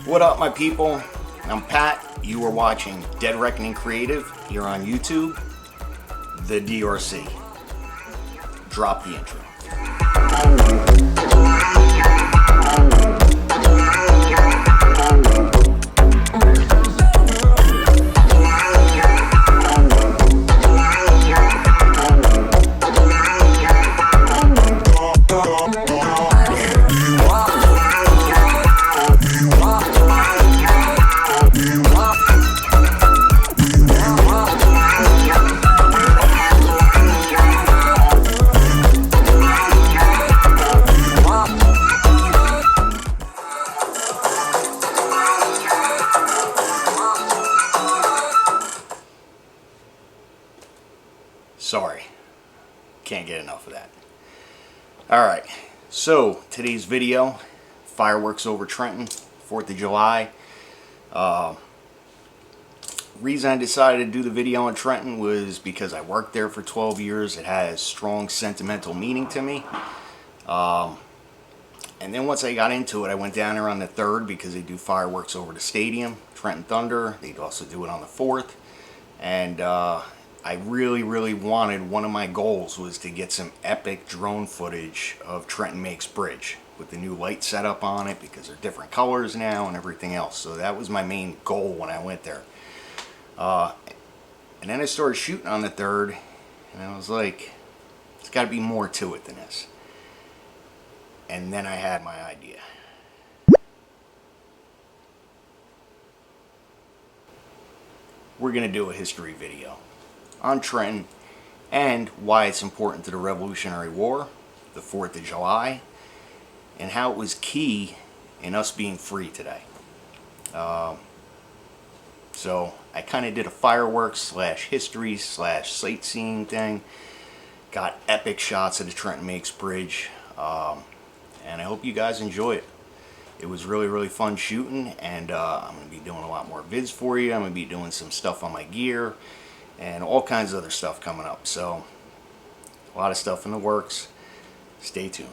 What up, my people? I'm Pat. You are watching Dead Reckoning Creative here on YouTube, the DRC. Drop the intro. Sorry, can't get enough of that. Alright, so today's video, fireworks over Trenton, 4th of July. Reason I decided to do the video on Trenton was because I worked there for 12 years. It has strong sentimental meaning to me. And then once I got into it, I went down there on the 3rd because they do fireworks over the stadium, Trenton Thunder. They'd also do it on the 4th. And I really wanted, one of my goals was to get some epic drone footage of Trenton Makes Bridge with the new light setup on it because they're different colors now and everything else. So that was my main goal when I went there. And then I started shooting on the 3rd and I was like, there's got to be more to it than this. And then I had my idea. We're going to do a history video on Trenton and why it's important to the Revolutionary War, the 4th of July, and how it was key in us being free today. So I kind of did a fireworks slash history slash sightseeing thing. Got epic shots of the Trenton Makes Bridge, and I hope you guys enjoy it. It was really fun shooting, and I'm going to be doing a lot more vids for you. I'm going to be doing some stuff on my gear and all kinds of other stuff coming up. So a lot of stuff in the works. Stay tuned.